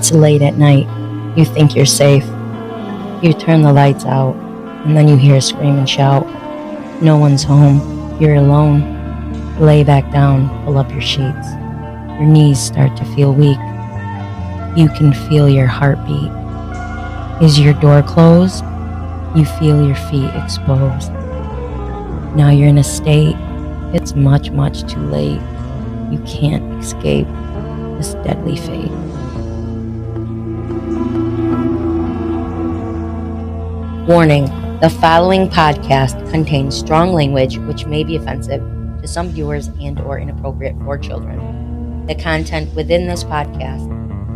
It's late at night. You think you're safe. You turn the lights out, and then you hear a scream and shout. No one's home. You're alone. Lay back down, pull up your sheets. Your knees start to feel weak. You can feel your heartbeat. Is your door closed? You feel your feet exposed. Now you're in a state. It's much, much too late. You can't escape this deadly fate. Warning, the following podcast contains strong language which may be offensive to some viewers and or inappropriate for children. The content within this podcast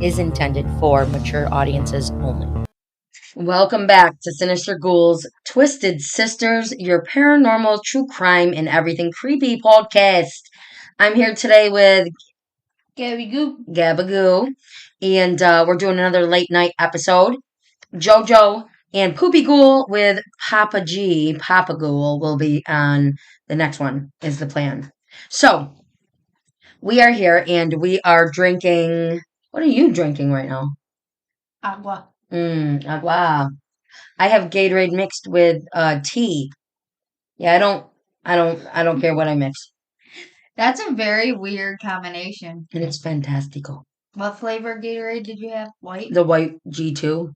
is intended for mature audiences only. Welcome back to Sinister Ghouls, Twisted Sisters, your paranormal, true crime, and everything creepy podcast. I'm here today with Gabagoo, and we're doing another late night episode. JoJo and Poopy Ghoul with Papa G. Papa Ghoul will be on the next one, is the plan. So, we are here and we are drinking. What are you drinking right now? Agua. Agua. I have Gatorade mixed with tea. Yeah, I don't care what I mix. That's a very weird combination. And it's fantastical. What flavor Gatorade did you have? White? The white G2.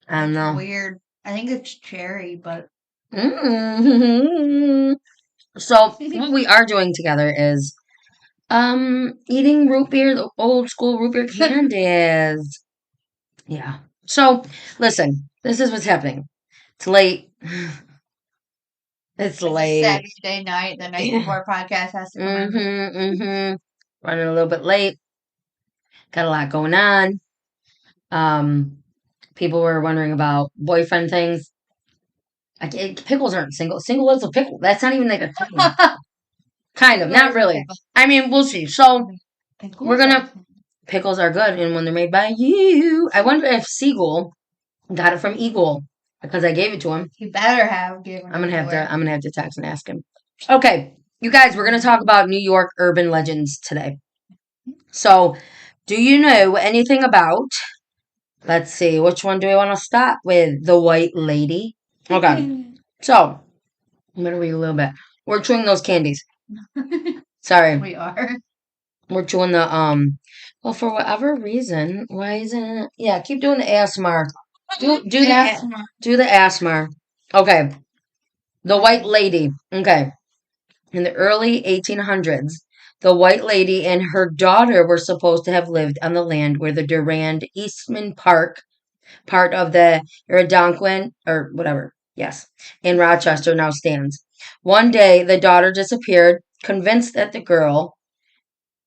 I don't know. Weird. I think it's cherry, but. Mm-hmm. So what we are doing together is eating root beer, the old school root beer candies. Yeah. So listen, this is what's happening. It's late. It's late. Saturday night, the night before podcast has to come in. Running a little bit late. Got a lot going on. People were wondering about boyfriend things. Pickles aren't single. Single is a pickle. That's not even like a thing. Kind of. Not really. I mean, we'll see. So, pickles are good, and when they're made by you. I wonder if Seagull got it from Eagle, because I gave it to him. You better have given it. I'm gonna have to text and ask him. Okay, you guys, we're gonna talk about New York urban legends today. So, do you know anything about... Let's see, which one do we want to start with? The White Lady. Okay, so, I'm going to read a little bit. We're chewing those candies. Sorry. We are. We're chewing the, well, for whatever reason, why isn't it? Yeah, keep doing the ASMR. Do the ASMR. Okay. The White Lady. Okay. In the early 1800s, the White Lady and her daughter were supposed to have lived on the land where the Durand Eastman Park, part of the Iridonquin, or whatever, yes, in Rochester now stands. One day, the daughter disappeared, convinced that the girl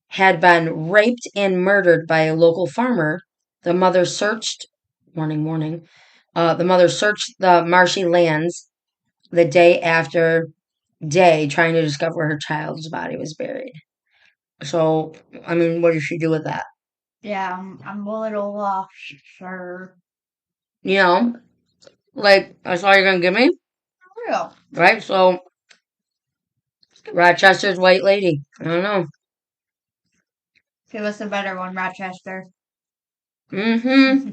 had been raped and murdered by a local farmer. The mother searched, warning, the mother searched the marshy lands the day after day, trying to discover where her child's body was buried. So, I mean, what did she do with that? Yeah, I'm a little lost, sir. You know, like, that's all you're going to give me? Real. Right? So, Rochester's White Lady. I don't know. Give us a better one, Rochester. Okay.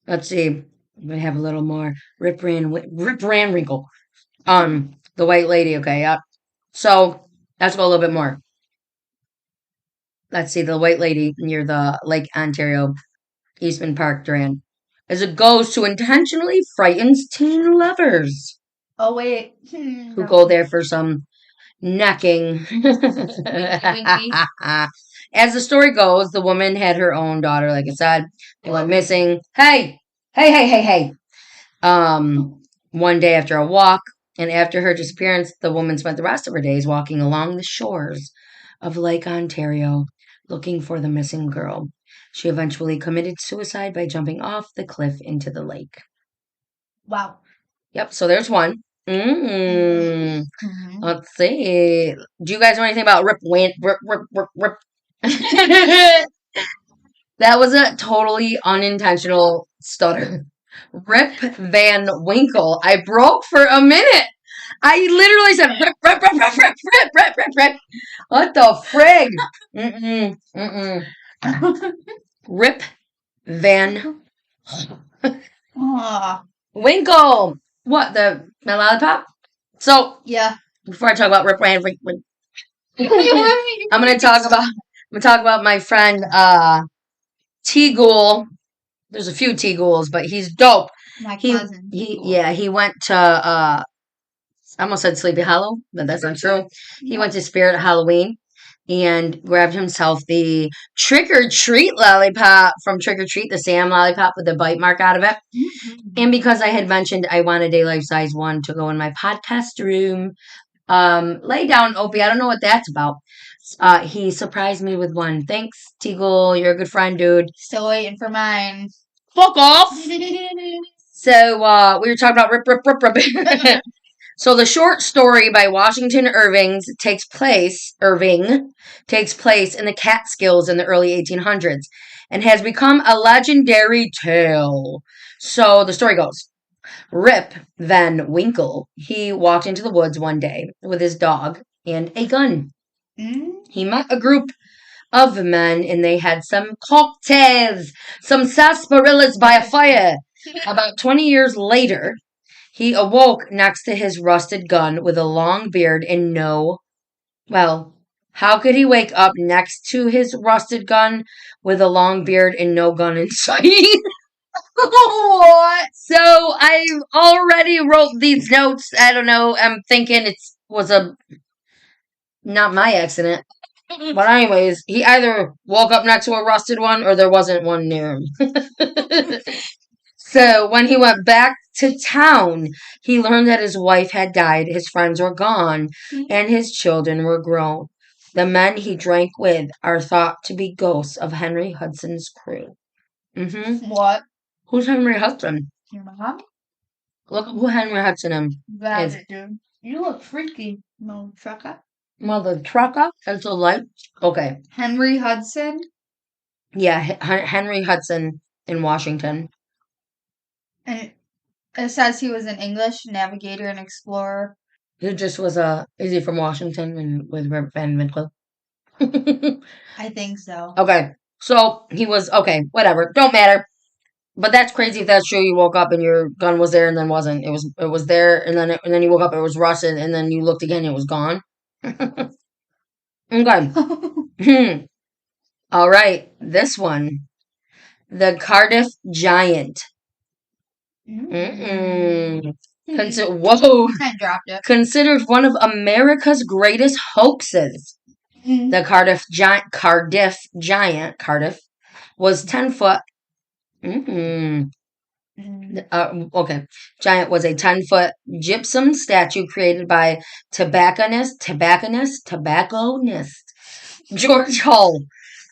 Let's see. We have a little more Rip Ran Wrinkle. The White Lady, okay, yep. So, let's go a little bit more. Let's see, the White Lady near the Lake Ontario, Eastman Park, Durand, is a ghost who intentionally frightens teen lovers. Oh, wait. Who go there for some necking. As the story goes, the woman had her own daughter, like I said. They went missing. Hey! One day after a walk, and after her disappearance, the woman spent the rest of her days walking along the shores of Lake Ontario, looking for the missing girl. She eventually committed suicide by jumping off the cliff into the lake. Wow. Yep, so there's one. Let's see. Do you guys know anything about Rip? That was a totally unintentional stutter. Rip Van Winkle. I broke for a minute. I literally said rip. What the frig? Rip Van Aw. Winkle. What, the my lollipop? So, Yeah. before I talk about Rip Van Winkle, I'm gonna talk about my friend T Ghoul. There's a few T Ghouls, but he's dope. My He cousin. he went to I almost said Sleepy Hollow, but that's not true. He went to Spirit Halloween and grabbed himself the Trick or Treat lollipop from Trick or Treat, the Sam lollipop with the bite mark out of it. And because I had mentioned I wanted a life size one to go in my podcast room, lay down, Opie. I don't know what that's about. He surprised me with one. Thanks, Teagle. You're a good friend, dude. Still waiting for mine. Fuck off. So we were talking about rip. So the short story by Washington Irving takes place in the Catskills in the early 1800s and has become a legendary tale. So the story goes, Rip Van Winkle, he walked into the woods one day with his dog and a gun. He met a group of men and they had some cocktails, some sarsaparillas by a fire. About 20 years later, he awoke next to his rusted gun with a long beard and how could he wake up next to his rusted gun with a long beard and no gun in sight? What? So I already wrote these notes. I don't know. I'm thinking it was not my accident. But anyways, he either woke up next to a rusted one or there wasn't one near him. So when he went back to town, he learned that his wife had died, his friends were gone, and his children were grown. The men he drank with are thought to be ghosts of Henry Hudson's crew. What? Who's Henry Hudson? Your mom? Look who Henry Hudson is. That's it, dude. You look freaky, no trucker. Mother trucker? That's a light. Okay. Henry Hudson? Yeah, Henry Hudson in Washington. And it says he was an English navigator and explorer. He just was is he from Washington and with Rip Van Winkle? I think so. Okay. So he was, okay, whatever. Don't matter. But that's crazy if that's true. You woke up and your gun was there and then wasn't. It was there and then you woke up, it was rusted, and then you looked again and it was gone. Okay. All right. This one. The Cardiff Giant. Whoa. I dropped it. Considered one of America's greatest hoaxes. The Cardiff Giant was 10 foot. Okay. Giant was a 10-foot gypsum statue created by tobacconist George Hull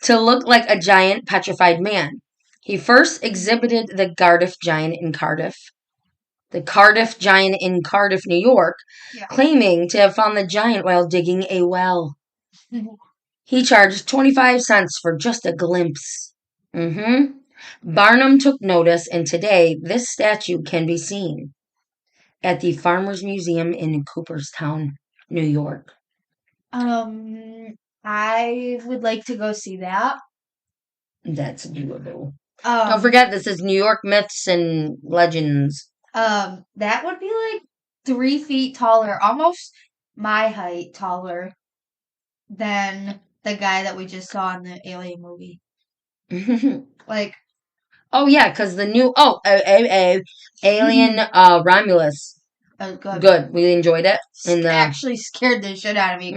to look like a giant petrified man. He first exhibited the Cardiff Giant in Cardiff, New York, claiming to have found the giant while digging a well. He charged 25 cents for just a glimpse. Barnum took notice, and today this statue can be seen at the Farmers Museum in Cooperstown, New York. I would like to go see that. That's doable. Don't forget, this is New York Myths and Legends. That would be like 3 feet taller, almost my height taller than the guy that we just saw in the Alien movie. Like, oh yeah, because the new Alien Romulus. Good. We enjoyed it. And actually scared the shit out of me.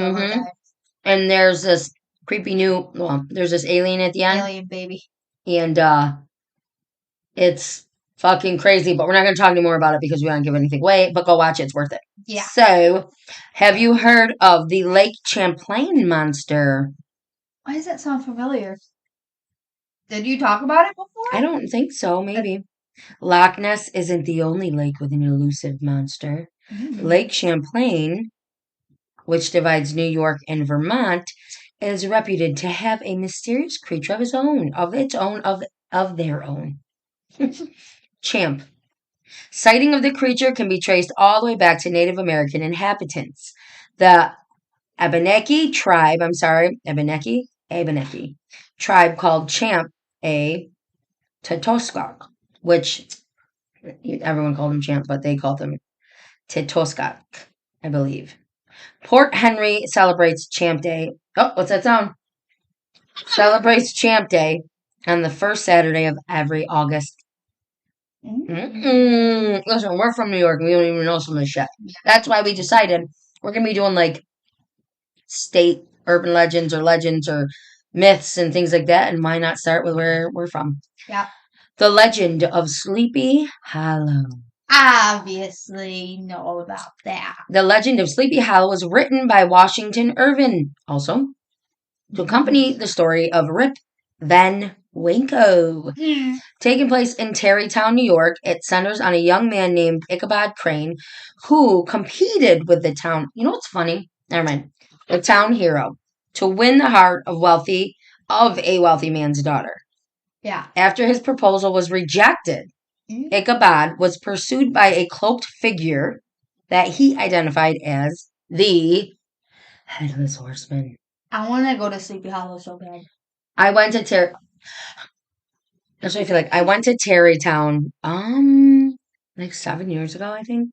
And there's this creepy there's this alien at the end. Alien baby. And it's fucking crazy, but we're not going to talk anymore about it because we don't give anything away, but go watch it. It's worth it. Yeah. So, have you heard of the Lake Champlain monster? Why does that sound familiar? Did you talk about it before? I don't think so. Maybe. Loch Ness isn't the only lake with an elusive monster. Lake Champlain, which divides New York and Vermont, is reputed to have a mysterious creature of their own. Champ. Sighting of the creature can be traced all the way back to Native American inhabitants. The Abenaki tribe, tribe called Champ A Tetoskok, which everyone called him Champ, but they called him Tetoskok, I believe. Port Henry celebrates Champ Day. Oh, what's that sound? Celebrates Champ Day on the first Saturday of every August. Listen, we're from New York. We don't even know some of this shit. That's why we decided we're going to be doing like state urban legends or myths and things like that. And why not start with where we're from? Yeah. The legend of Sleepy Hollow. Obviously know about that. The legend of Sleepy Hollow was written by Washington Irving, also, to accompany the story of Rip Van Winkle. Taking place in Tarrytown, New York, it centers on a young man named Ichabod Crane who competed with the town. You know what's funny? Never mind. The town hero to win the heart of a wealthy man's daughter. Yeah. After his proposal was rejected, Ichabod was pursued by a cloaked figure that he identified as the Headless Horseman. I want to go to Sleepy Hollow so bad. I went to That's what I feel like. I went to Tarrytown, like 7 years ago, I think.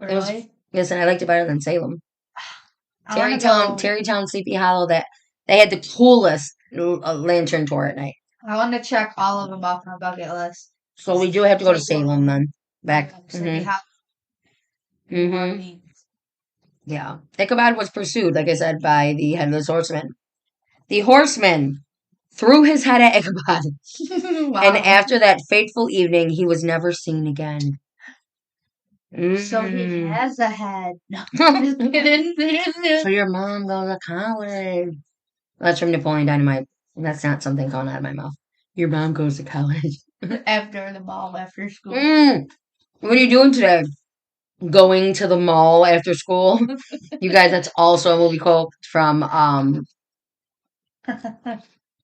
Really? Listen, I liked it better than Salem. Tarrytown, Sleepy Hollow. That they had the coolest lantern tour at night. I want to check all of them off my bucket list. So we do have to go to Salem then. Back. Sleepy Hollow. Yeah. Ichabod was pursued, like I said, by the Headless Horseman. The horseman threw his head at Ichabod. Wow. And after that fateful evening, he was never seen again. So he has a head. So your mom goes to college. That's from Napoleon Dynamite. That's not something going out of my mouth. Your mom goes to college. After the mall, after school. What are you doing today? Going to the mall after school. You guys, that's also a movie quote from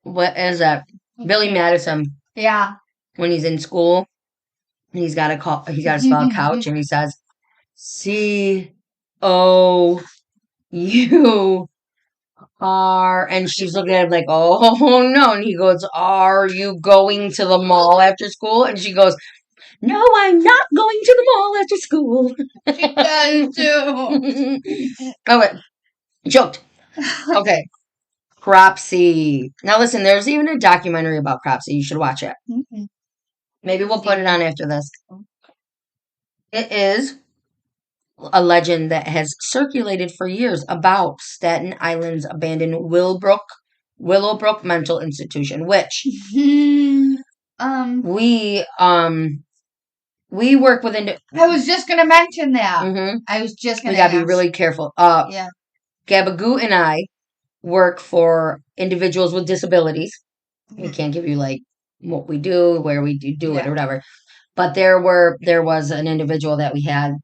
what is that? Billy Madison. Yeah. When he's in school, and he's got to spell couch, and he says COUR, and she's looking at him like, oh no, and he goes, are you going to the mall after school? And she goes, no, I'm not going to the mall after school. She does too. Okay, joked. Okay, Cropsey. Now listen, there's even a documentary about Cropsey. You should watch it. Maybe we'll put it on after this. It is a legend that has circulated for years about Staten Island's abandoned Willowbrook Mental Institution, which we work with. I was just gonna mention that. I was just gonna. We gotta be really careful. Yeah. Gabagoo and I work for individuals with disabilities. We can't give you like what we do, where we do it, or whatever. But there was an individual that we had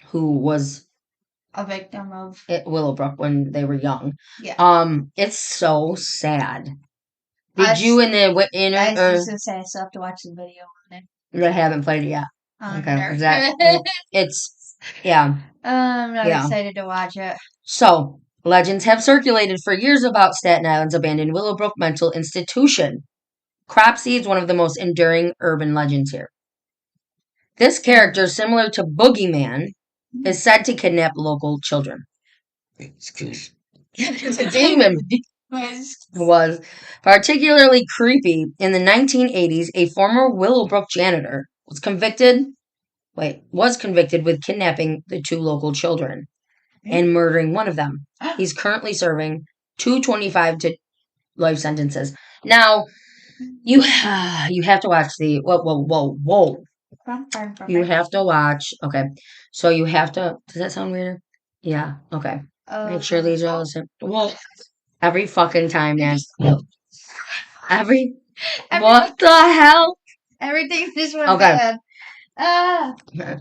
who was a victim of Willowbrook when they were young. Yeah. It's so sad. Did you in the I was gonna say I still have to watch the video on it. I haven't played it yet. Okay. It's yeah. I'm not excited to watch it. So legends have circulated for years about Staten Island's abandoned Willowbrook Mental Institution. Cropsey is one of the most enduring urban legends here. This character, similar to Boogeyman, is said to kidnap local children. Excuse me. It's a demon. Was particularly creepy. In the 1980s, a former Willowbrook janitor was convicted with kidnapping the two local children and murdering one of them. He's currently serving 225 to life sentences. Now, you have to watch the whoa. You have to watch. Okay, so you have to. Does that sound weird? Yeah. Okay. Make sure these are all the same. Well, every fucking time, man. What the hell? Everything just went bad.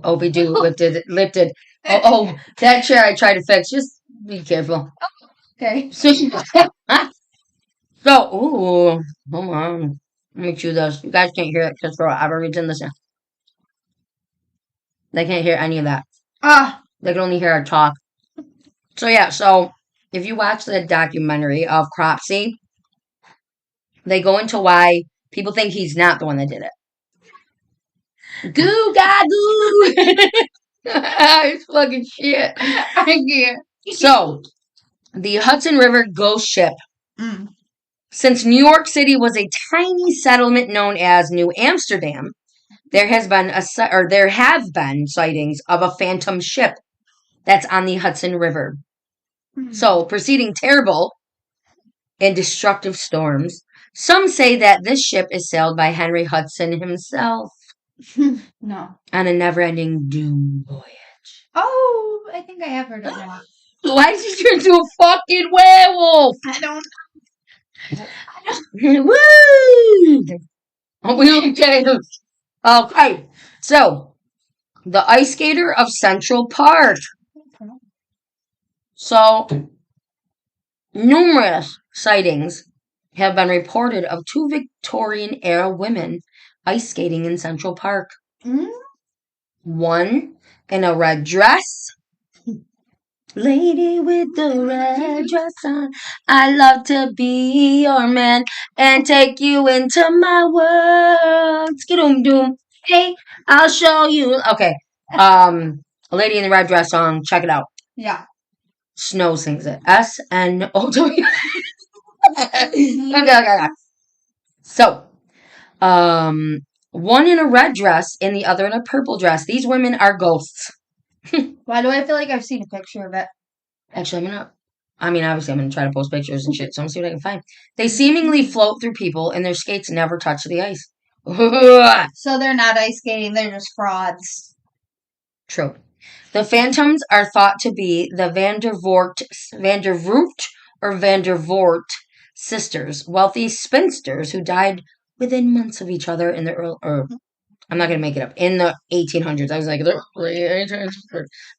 Obie-Doo lifted. Oh, that chair I tried to fix. Just be careful. Okay. So, hold on. Let me chew this. You guys can't hear it because for whatever reason, listen. They can't hear any of that. They can only hear our talk. So, yeah. So, if you watch the documentary of Cropsey, They go into why people think he's not the one that did it. Goo gagoo. It's fucking shit. I can't. So, the Hudson River ghost ship. Mm. Since New York City was a tiny settlement known as New Amsterdam, there have been sightings of a phantom ship that's on the Hudson River. So, preceding terrible and destructive storms, some say that this ship is sailed by Henry Hudson himself No. on a never-ending doom voyage. Oh, I think I have heard of that. Why did she turn into a fucking werewolf? I don't. Woo! Okay. Okay. So, the ice skater of Central Park. So, numerous sightings have been reported of two Victorian era women ice skating in Central Park. Mm? One in a red dress. Lady with the red dress on, I love to be your man and take you into my world. Skidoom doom. Hey, I'll show you. Okay. A Lady in the Red Dress song. Check it out. Yeah. Snow sings it. SNOW. Okay. So, one in a red dress and the other in a purple dress. These women are ghosts. Why do I feel like I've seen a picture of it? Actually, obviously I'm gonna try to post pictures and shit, so I'm gonna see what I can find. They seemingly float through people and their skates never touch the ice. So they're not ice skating, they're just frauds. True. The phantoms are thought to be the Vandervoort or Vandervoort sisters, wealthy spinsters who died within months of each other in the I'm not gonna make it up, in the 1800s. I was like,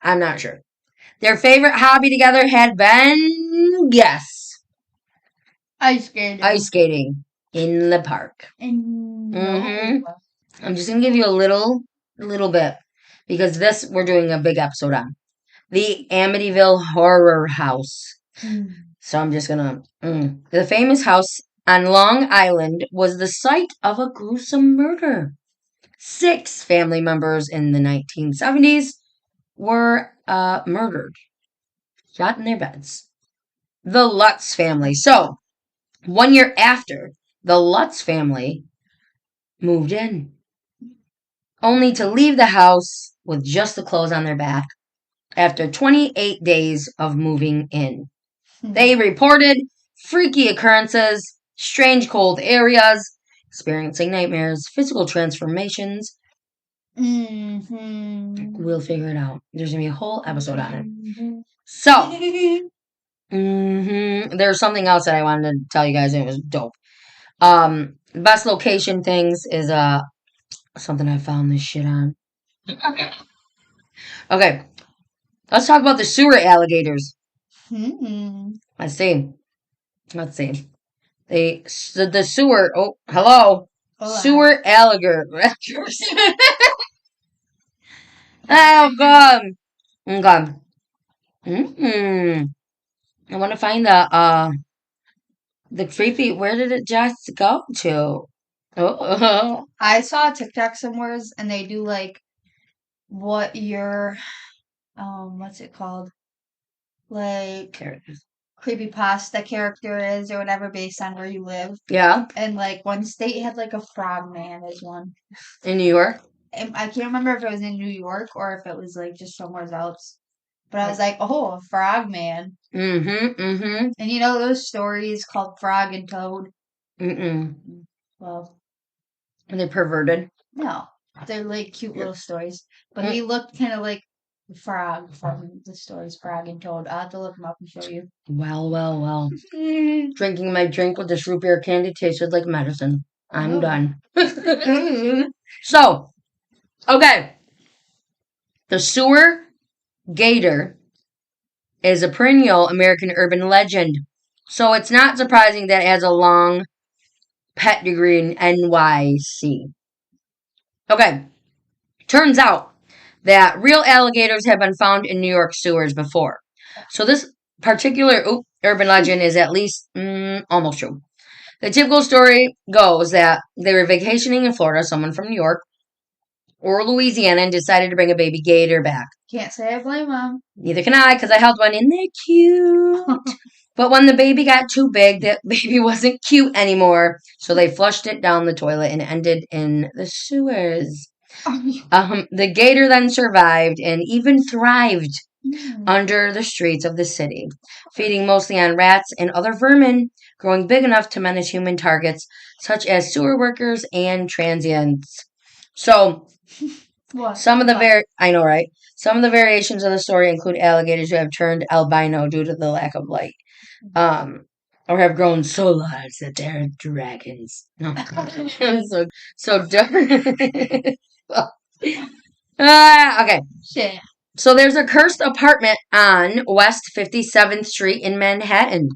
I'm not sure. Their favorite hobby together had been, guess, Ice skating. ice skating in the park. No. I'm just gonna give you a little bit because this we're doing a big episode on the Amityville Horror House. So I'm just gonna. The famous house on Long Island was the site of a gruesome murder. 6 family members in the 1970s were murdered, shot in their beds. The Lutz family. So, 1 year after, the Lutz family moved in, only to leave the house with just the clothes on their back after 28 days of moving in. They reported freaky occurrences, strange cold areas, experiencing nightmares, physical transformations. We'll figure it out. There's going to be a whole episode on it. So, there's something else that I wanted to tell you guys, and it was dope. Best location things is something I found this shit on. Okay, let's talk about the sewer alligators. Let's see. The sewer. Oh, hello. Hola. Sewer alligator. Oh god. Okay. I want to find the creepy. Where did it just go to? Oh. I saw a TikTok somewheres and they do like what your what's it called? Like Characters. creepypasta character is or whatever based on where you live. Yeah. And like one state had like a frog man as one. In New York? And I can't remember if it was in New York or if it was like just somewhere else. But I was like, oh, a frog man. And you know those stories called Frog and Toad? Well, Are they perverted? no. They're like cute little stories. But he looked kind of like the frog from the stories Frog and Toad. I'll have to look him up and show you. Well. Drinking my drink with this root beer candy tasted like medicine. I'm done. So, okay. The sewer gator is a perennial American urban legend. So it's not surprising that it has a long pedigree in NYC. Okay. Turns out that real alligators have been found in New York sewers before. So this particular urban legend is at least almost true. The typical story goes that they were vacationing in Florida, someone from New York or Louisiana, and decided to bring a baby gator back. Can't say I blame them. Neither can I, because I held one in there cute. But when the baby got too big, the baby wasn't cute anymore. So they flushed it down the toilet and ended in the sewers. The gator then survived and even thrived under the streets of the city, feeding mostly on rats and other vermin, growing big enough to menace human targets such as sewer workers and transients. So, some of the I know, right? Some of the variations of the story include alligators who have turned albino due to the lack of light, or have grown so large that they're dragons. No, so okay. Shit. So there's a cursed apartment on West 57th Street in Manhattan.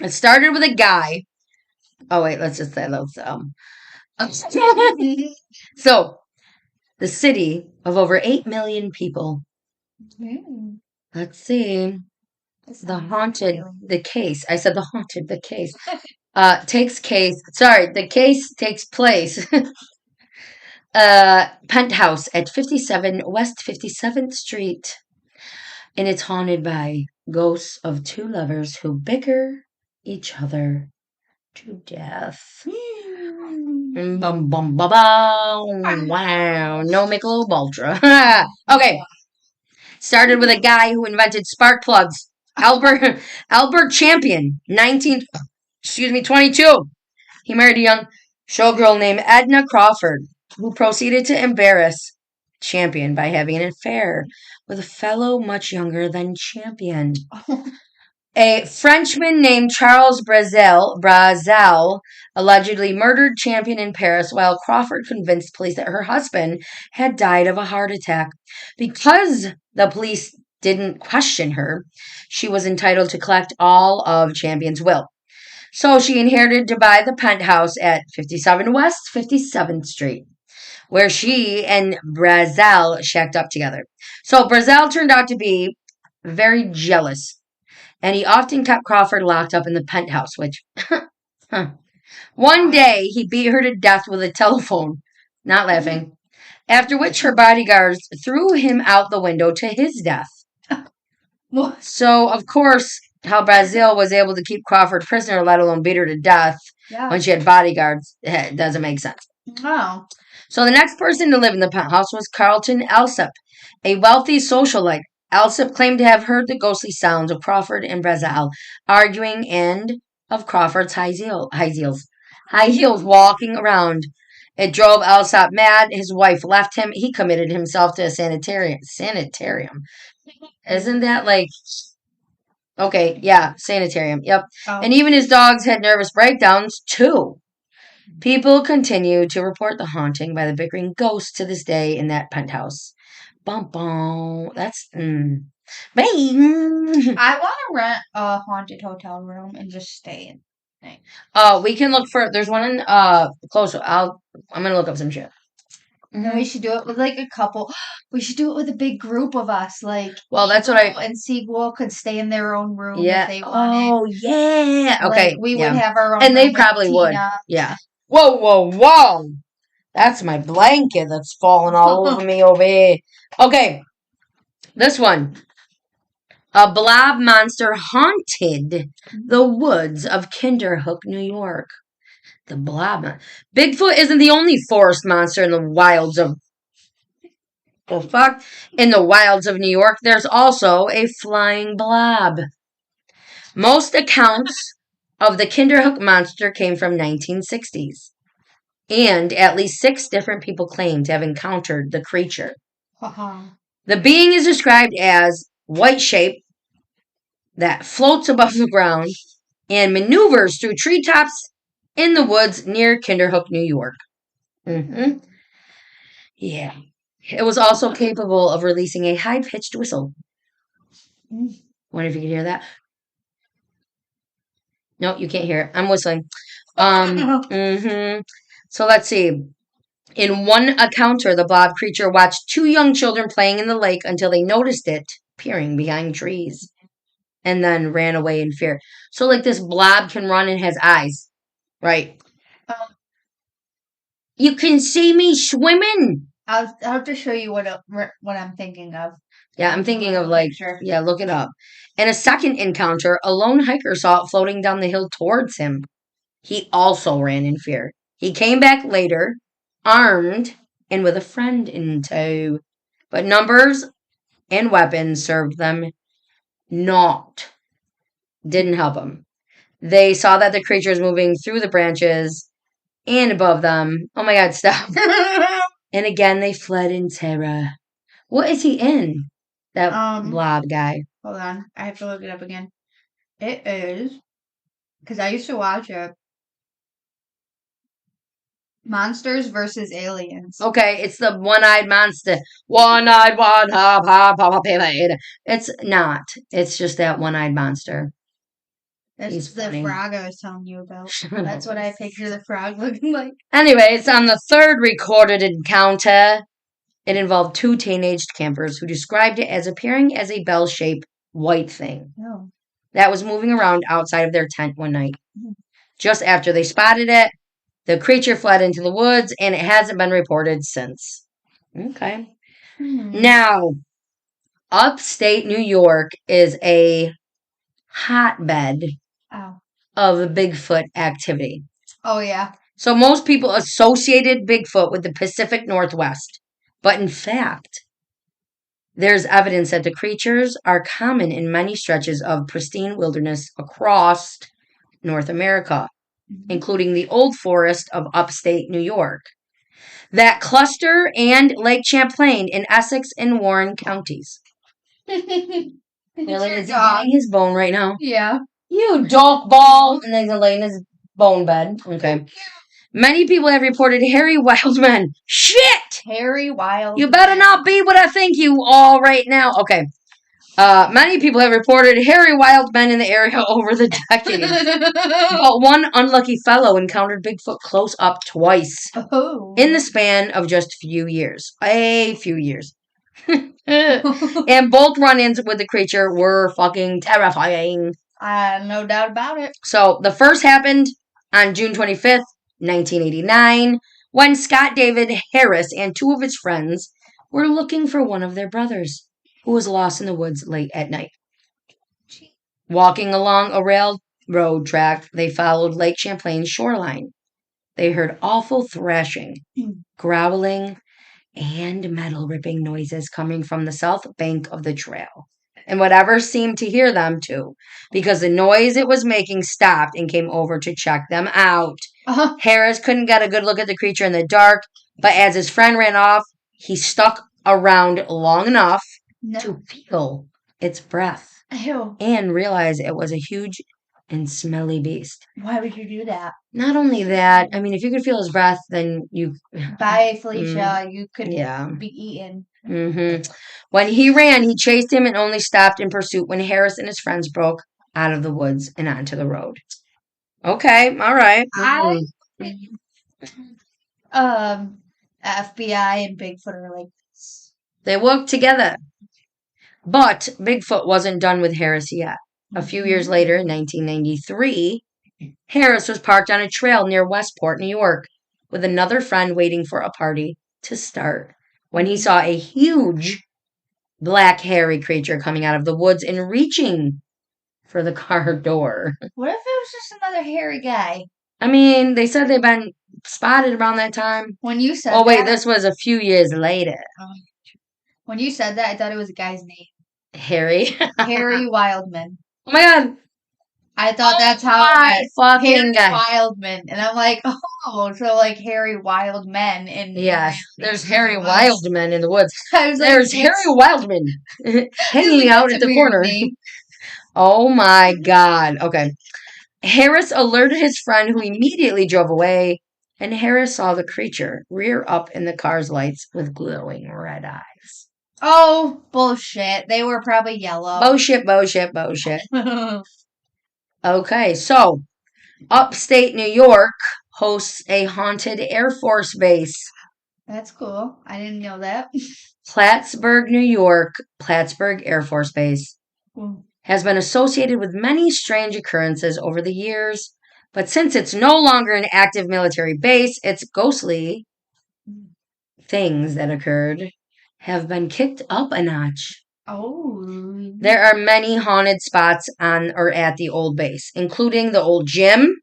It started with a guy. Oh wait, let's just say those. So the city of over 8 million people. Let's see. The case. I said the haunted, the case. The case takes place. Penthouse at 57 West 57th Street. And it's haunted by ghosts of two lovers who bicker each other to death. Bum, bum, bum, bum. Wow. No Michelob Ultra. Okay. Started with a guy who invented spark plugs. Albert Champion, 22. He married a young showgirl named Edna Crawford, who proceeded to embarrass Champion by having an affair with a fellow much younger than Champion. A Frenchman named Charles Brazel allegedly murdered Champion in Paris while Crawford convinced police that her husband had died of a heart attack. Because the police didn't question her, she was entitled to collect all of Champion's will. So she inherited to buy the penthouse at 57 West 57th Street, where she and Brazel shacked up together. So Brazel turned out to be very jealous, and he often kept Crawford locked up in the penthouse, which, One day, he beat her to death with a telephone. Not laughing. After which her bodyguards threw him out the window to his death. So, of course, how Brazil was able to keep Crawford prisoner, let alone beat her to death when she had bodyguards, it doesn't make sense. No. So the next person to live in the penthouse was Carlton Alsop, a wealthy socialite. Alsop claimed to have heard the ghostly sounds of Crawford and Brazil arguing and of Crawford's high heels walking around. It drove Alsop mad. His wife left him. He committed himself to a sanitarium. Isn't that like... Okay, yeah, sanitarium. Yep. Oh. And even his dogs had nervous breakdowns, too. People continue to report the haunting by the bickering ghosts to this day in that penthouse. Bum bum. That's... Bang! I want to rent a haunted hotel room and just stay in. We can look for... There's one in close. I'm gonna look up some shit. Then we should do it with like a couple. We should do it with a big group of us, like. Well, that's what I. And Seagull could stay in their own room if they wanted. Oh yeah. Okay. Like, we would have our own. And they probably would. Yeah. Whoa, whoa, whoa! That's my blanket that's falling all over me over here. Okay. This one. A blob monster haunted the woods of Kinderhook, New York. The blob. Bigfoot isn't the only forest monster in the wilds of... The fuck? In the wilds of New York, there's also a flying blob. Most accounts of the Kinderhook monster came from 1960s. And at least 6 different people claim to have encountered the creature. The being is described as white shape that floats above the ground and maneuvers through treetops in the woods near Kinderhook, New York. Yeah. It was also capable of releasing a high-pitched whistle. Wonder if you can hear that. No, you can't hear it. I'm whistling. So let's see. In one encounter, the blob creature watched 2 young children playing in the lake until they noticed it peering behind trees and then ran away in fear. So like this blob can run and has eyes. Right. You can see me swimming. I'll have to show you what I'm thinking of. Yeah, I'm thinking of like, yeah, look it up. In a second encounter, a lone hiker saw it floating down the hill towards him. He also ran in fear. He came back later, armed and with a friend in tow. But numbers and weapons served them naught. Didn't help them. They saw that the creature was moving through the branches and above them. Oh my god, stop. And again they fled in terror. What is he in? That blob guy. Hold on. I have to look it up again. It is, because I used to watch it, Monsters versus Aliens. Okay, it's the one-eyed monster. One-eyed, one hop, hop, hop, hop, It's not. It's just that one-eyed monster. That's the frog I was telling you about. That's what I picture the frog looking like. Anyways, on the third recorded encounter, it involved two teenage campers who described it as appearing as a bell-shaped white thing that was moving around outside of their tent one night. Just after they spotted it, the creature fled into the woods, and it hasn't been reported since. Okay. Now, upstate New York is a hotbed of Bigfoot activity. Oh, yeah. So most people associated Bigfoot with the Pacific Northwest. But in fact, there's evidence that the creatures are common in many stretches of pristine wilderness across North America, including the Old Forest of upstate New York, that cluster and Lake Champlain in Essex and Warren counties. Really? Is he getting his bone right now? Yeah. You dog ball! And then he's gonna lay in his bone bed. Okay. Many people have reported hairy wild men. Shit! Hairy wild You better not be what I think you are right now. Okay. Many people have reported hairy wild men in the area over the decades. But one unlucky fellow encountered Bigfoot close up twice in the span of just a few years. And both run-ins with the creature were fucking terrifying. No doubt about it. So the first happened on June 25th, 1989, when Scott David Harris and two of his friends were looking for one of their brothers, who was lost in the woods late at night. Walking along a railroad track, they followed Lake Champlain's shoreline. They heard awful thrashing, growling, and metal-ripping noises coming from the south bank of the trail. And whatever seemed to hear them, too, because the noise it was making stopped and came over to check them out. Harris couldn't get a good look at the creature in the dark, but as his friend ran off, he stuck around long enough to feel its breath and realize it was a huge and smelly beast. Why would you do that? Not only that, I mean, if you could feel his breath, then you... Bye, Felicia. You could be eaten. When he ran, he chased him and only stopped in pursuit when Harris and his friends broke out of the woods and onto the road. Okay, all right. FBI and Bigfoot are like this. They worked together. But Bigfoot wasn't done with Harris yet. A few years later, in 1993, Harris was parked on a trail near Westport, New York, with another friend waiting for a party to start, when he saw a huge black hairy creature coming out of the woods and reaching for the car door. What if it was just another hairy guy? I mean, they said they've been spotted around that time. When you said this was a few years later. When you said that, I thought it was a guy's name. Harry? Harry Wildman. Oh my god. I thought that's how it was. Harry Wildman. And I'm like, oh, so like Harry Wildman. Yes, there's Harry Wildman in the woods. There's Harry Wildman hanging out at the corner. Oh my god. Okay. Harris alerted his friend, who immediately drove away, and Harris saw the creature rear up in the car's lights with glowing red eyes. Oh, bullshit. They were probably yellow. Bullshit. Okay, so upstate New York hosts a haunted Air Force base. That's cool. I didn't know that. Plattsburgh, New York, Plattsburgh Air Force Base has been associated with many strange occurrences over the years, But since it's no longer an active military base, its ghostly things that occurred have been kicked up a notch. Oh. There are many haunted spots on or at the old base, including the old gym,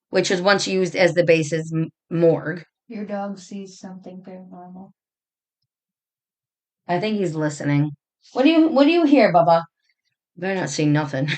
which was once used as the base's morgue. Your dog sees something paranormal. I think he's listening. What do you hear, Bubba? Better not see nothing.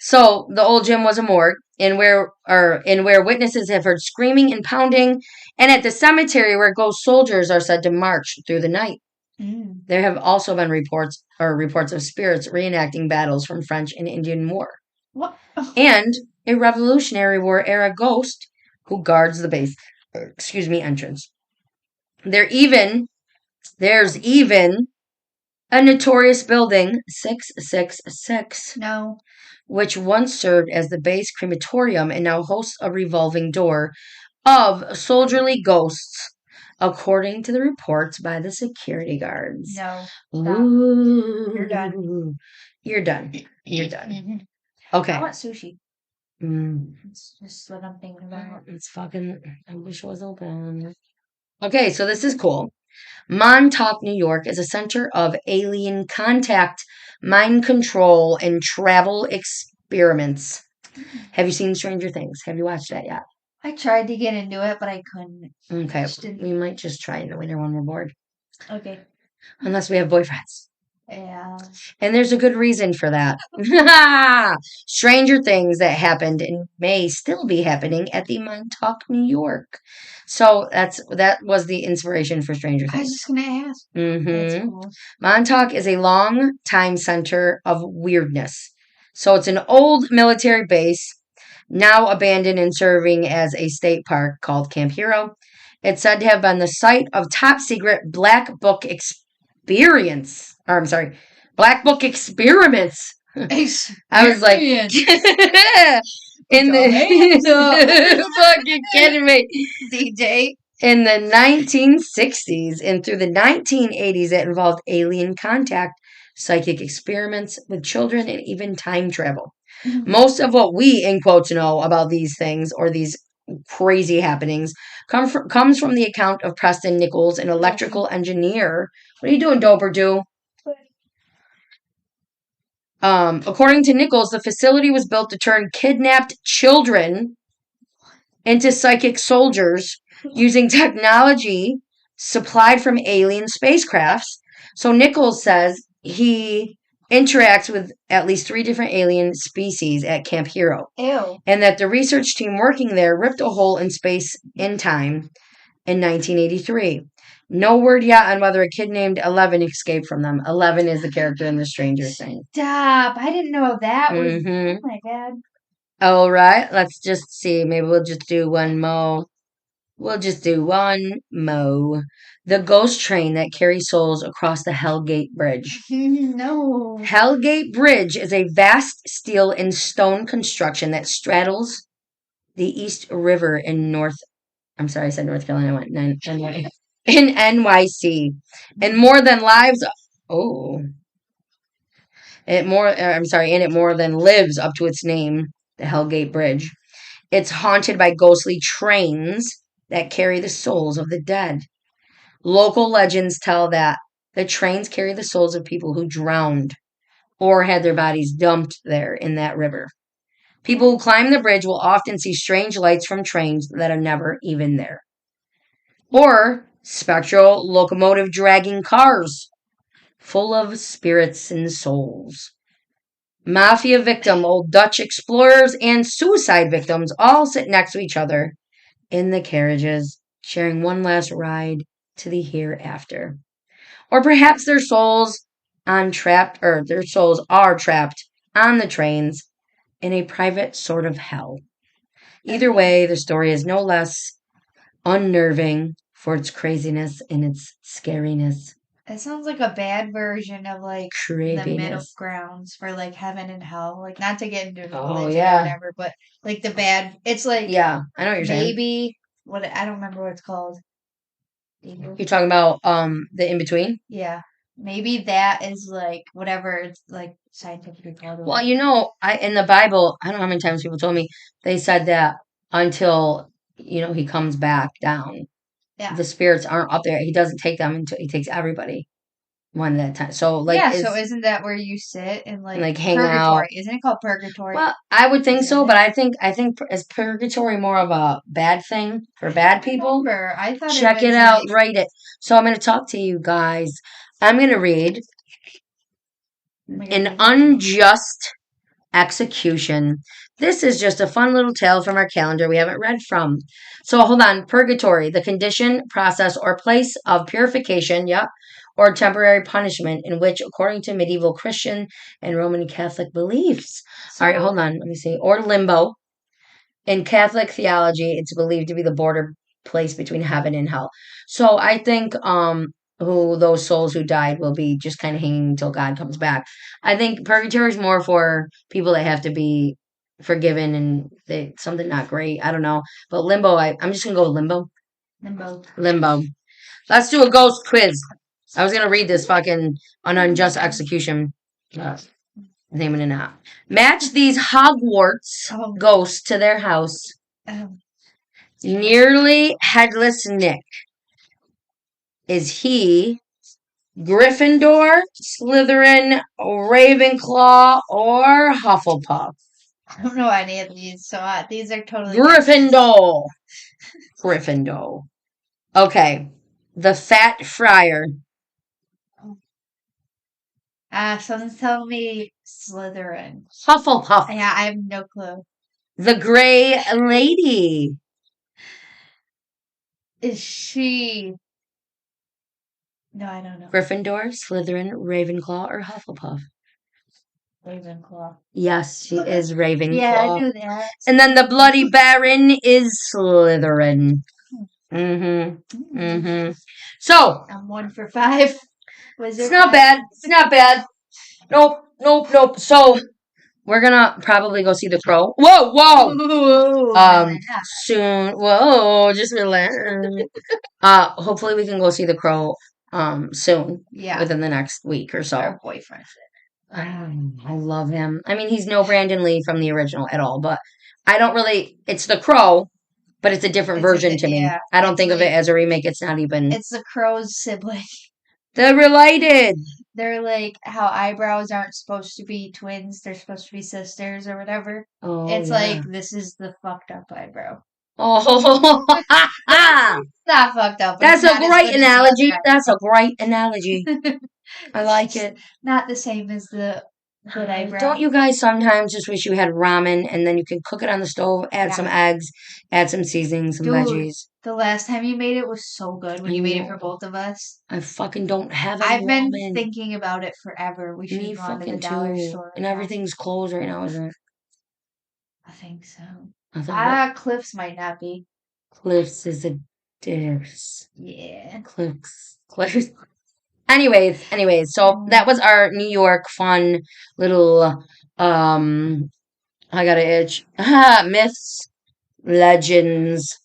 So the old gym was a morgue, in where witnesses have heard screaming and pounding, and at the cemetery where ghost soldiers are said to march through the night. There have also been reports of spirits reenacting battles from French and Indian War. What? And a Revolutionary War era ghost who guards the base entrance. There's even a notorious building, 666, No. which once served as the base crematorium and now hosts a revolving door of soldierly ghosts, according to the reports by the security guards. No. Ooh. You're done. You're done. You're done. Mm-hmm. Okay. I want sushi. It's just what I'm thinking about. It's fucking, I wish it was open. Okay, so this is cool. Montauk, New York is a center of alien contact, mind control, and travel experiments. Have you seen Stranger Things? Have you watched that yet? I tried to get into it, but I couldn't. Okay, we might just try in the winter when we're bored. Okay. Unless we have boyfriends. Yeah. And there's a good reason for that. Stranger things that happened and may still be happening at the Montauk, New York. So that was the inspiration for Stranger Things. I was just gonna ask. Mm-hmm. Cool. Montauk is a long-time center of weirdness. So it's an old military base, now abandoned and serving as a state park called Camp Hero. It's said to have been the site of top secret Black Book experiments. Black Book experiments. I was like, in the fucking kidding me, DJ. In the 1960s and through the 1980s, it involved alien contact, psychic experiments with children, and even time travel. Mm-hmm. Most of what we, in quotes, know about these things or these crazy happenings comes from the account of Preston Nichols, an electrical engineer. What are you doing, Doper-doo? According to Nichols, the facility was built to turn kidnapped children into psychic soldiers using technology supplied from alien spacecrafts. So Nichols says he interacts with at least 3 different alien species at Camp Hero. Ew. And that the research team working there ripped a hole in space in time in 1983. No word yet on whether a kid named 11 escaped from them. 11 is the character in the Stranger Things. Stop. I didn't know that was... Oh my God. All right. Let's just see. Maybe we'll just do one more. The ghost train that carries souls across the Hellgate Bridge. No. Hellgate Bridge is a vast steel and stone construction that straddles the East River in North Carolina. In NYC. And more than lives. It more than lives up to its name, the Hellgate Bridge. It's haunted by ghostly trains that carry the souls of the dead. Local legends tell that the trains carry the souls of people who drowned or had their bodies dumped there in that river. People who climb the bridge will often see strange lights from trains that are never even there. Or spectral locomotive dragging cars full of spirits and souls. Mafia victim, old Dutch explorers, and suicide victims all sit next to each other in the carriages, sharing one last ride to the hereafter. Or perhaps their souls are trapped on the trains in a private sort of hell. Either way, the story is no less unnerving for its craziness and its scariness. It sounds like a bad version of like the middle grounds for like heaven and hell. Like not to get into religion or whatever, but like the bad. It's like I know what you're saying. Maybe I don't remember what it's called. You're talking about the in between. Yeah. Maybe that is like whatever it's like scientifically called. Well, in the Bible, I don't know how many times people told me they said that until he comes back down, Yeah. the spirits aren't up there. He doesn't take them until he takes everybody one at a time. So yeah, so isn't that where you sit and like hang purgatory? out. Isn't it called purgatory? Well, I would think so, but I think is purgatory more of a bad thing for bad people? I thought Check it out, write it. So I'm going to talk to you guys. I'm going to read An Unjust Execution. This is just a fun little tale from our calendar we haven't read from. So hold on. Purgatory, the condition, process, or place of purification, or temporary punishment in which, according to medieval Christian and Roman Catholic beliefs. All right, hold on. Let me see. Or limbo. In Catholic theology, it's believed to be the border place between heaven and hell. So I think who those souls who died will be just kind of hanging until God comes back. I think purgatory is more for people that have to be forgiven and something not great. I don't know. But limbo, I'm just gonna go with limbo. Limbo. Let's do a ghost quiz. I was gonna read this fucking An Unjust Execution. Name it or not. Match these Hogwarts ghosts to their house. Nearly headless Nick. Is he Gryffindor, Slytherin, Ravenclaw, or Hufflepuff? I don't know any of these, so these are totally Gryffindor. Gryffindor. Okay. The Fat Friar. Someone's telling me Slytherin. Hufflepuff. Yeah, I have no clue. The Grey Lady. Is she? No, I don't know. Gryffindor, Slytherin, Ravenclaw, or Hufflepuff? Ravenclaw. Yes, she is Ravenclaw. Yeah, I knew that. And then the Bloody Baron is Slytherin. Mm-hmm. So I'm 1 for 5. It's not bad. It's not bad. Nope. So we're gonna probably go see The Crow. Whoa. Soon. Whoa, just relax. Hopefully we can go see The Crow soon. Yeah. Within the next week or so. Our boyfriend. I love him. I mean, he's no Brandon Lee from the original at all, but I don't really. It's The Crow, but it's a different version to me. Yeah, I don't think of it as a remake. It's not even. It's The Crow's sibling. They're related. They're like how eyebrows aren't supposed to be twins; they're supposed to be sisters or whatever. Oh, it's like this is the fucked up eyebrow. Oh, it's not fucked up. That's a great analogy. That's a great analogy. I like it. Not the same as the good eyebrow. Don't you guys sometimes just wish you had ramen and then you could cook it on the stove, add some eggs, add some seasoning, some veggies? The last time you made it was so good when you made it for both of us. I fucking don't have I've been thinking about it forever. We should go to the dollar store. And everything's closed right now, isn't it? I think so. Cliffs might not be. Cliffs is a diss. Yeah. Cliffs. Anyways, so that was our New York fun little I got an itch. Myths, legends.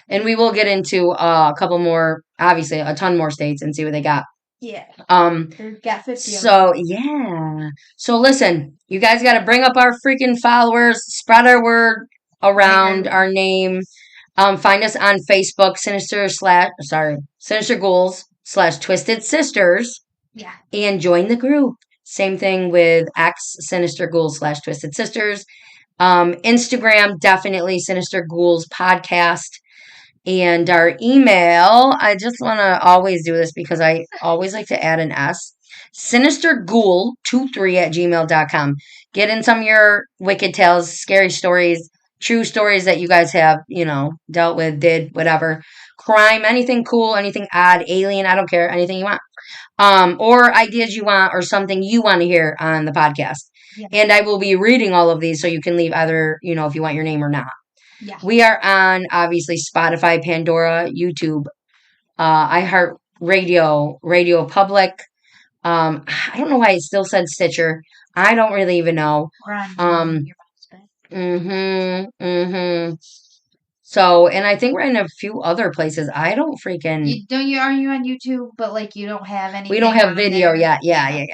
And we will get into a couple more, obviously a ton more states and see what they got. Yeah. They got 50. So yeah. So listen, you guys gotta bring up our freaking followers, spread our word around our name. Find us on Facebook, Sinister Ghouls / Twisted Sisters. Yeah. And join the group. Same thing with X, Sinister Ghouls / Twisted Sisters. Instagram, definitely Sinister Ghouls Podcast. And our email, I just want to always do this because I always like to add an S. sinisterghoul23@gmail.com. Get in some of your wicked tales, scary stories, true stories that you guys have, dealt with, did, whatever. Crime, anything cool, anything odd, alien, I don't care, anything you want. Or ideas you want or something you want to hear on the podcast. Yeah. And I will be reading all of these so you can leave either, if you want your name or not. Yeah. We are on, obviously, Spotify, Pandora, YouTube, iHeartRadio, Radio Public. I don't know why it still said Stitcher. I don't really even know. We're on your mom's bed. So, and I think we're in a few other places. I don't freaking. Are you on YouTube? But like you don't have anything. We don't have on video there? yet. Yeah.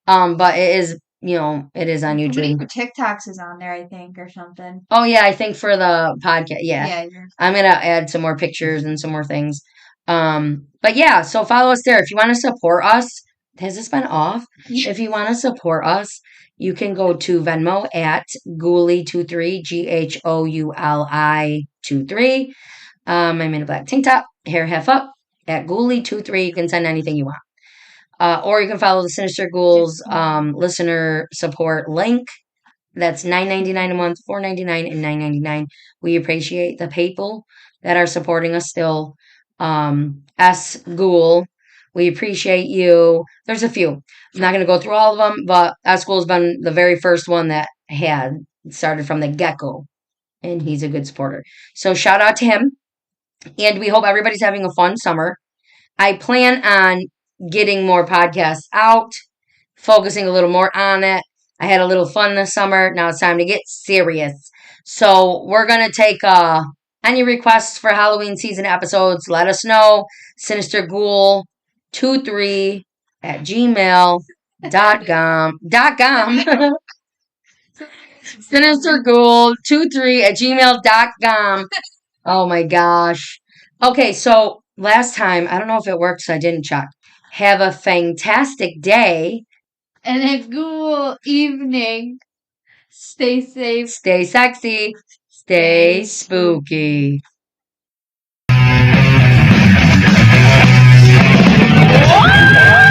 But it is, it is on YouTube. Your TikToks is on there, I think, or something. Oh yeah, I think for the podcast. Yeah. Yeah. I'm gonna add some more pictures and some more things. But yeah, so follow us there. If you want to support us, has this been off? If you want to support us, you can go to Venmo at Ghoulie23, Ghouli23. I'm in a black tank top, hair half up at Ghoulie23. You can send anything you want. Or you can follow the Sinister Ghouls listener support link. That's $9.99 a month, $4.99, and $9.99. We appreciate the people that are supporting us still. S Ghoul, we appreciate you. There's a few. I'm not going to go through all of them, but S Ghoul's been the very first one that had started from the get-go, and he's a good supporter. So shout out to him, and we hope everybody's having a fun summer. I plan on getting more podcasts out, focusing a little more on it. I had a little fun this summer. Now it's time to get serious. So we're going to take any requests for Halloween season episodes. Let us know. Sinisterghoul23 at gmail.com. Sinisterghoul23 at gmail.com. Oh my gosh. Okay, so last time, I don't know if it worked, so I didn't check. Have a fantastic day. And a cool evening. Stay safe. Stay sexy. Stay spooky. What?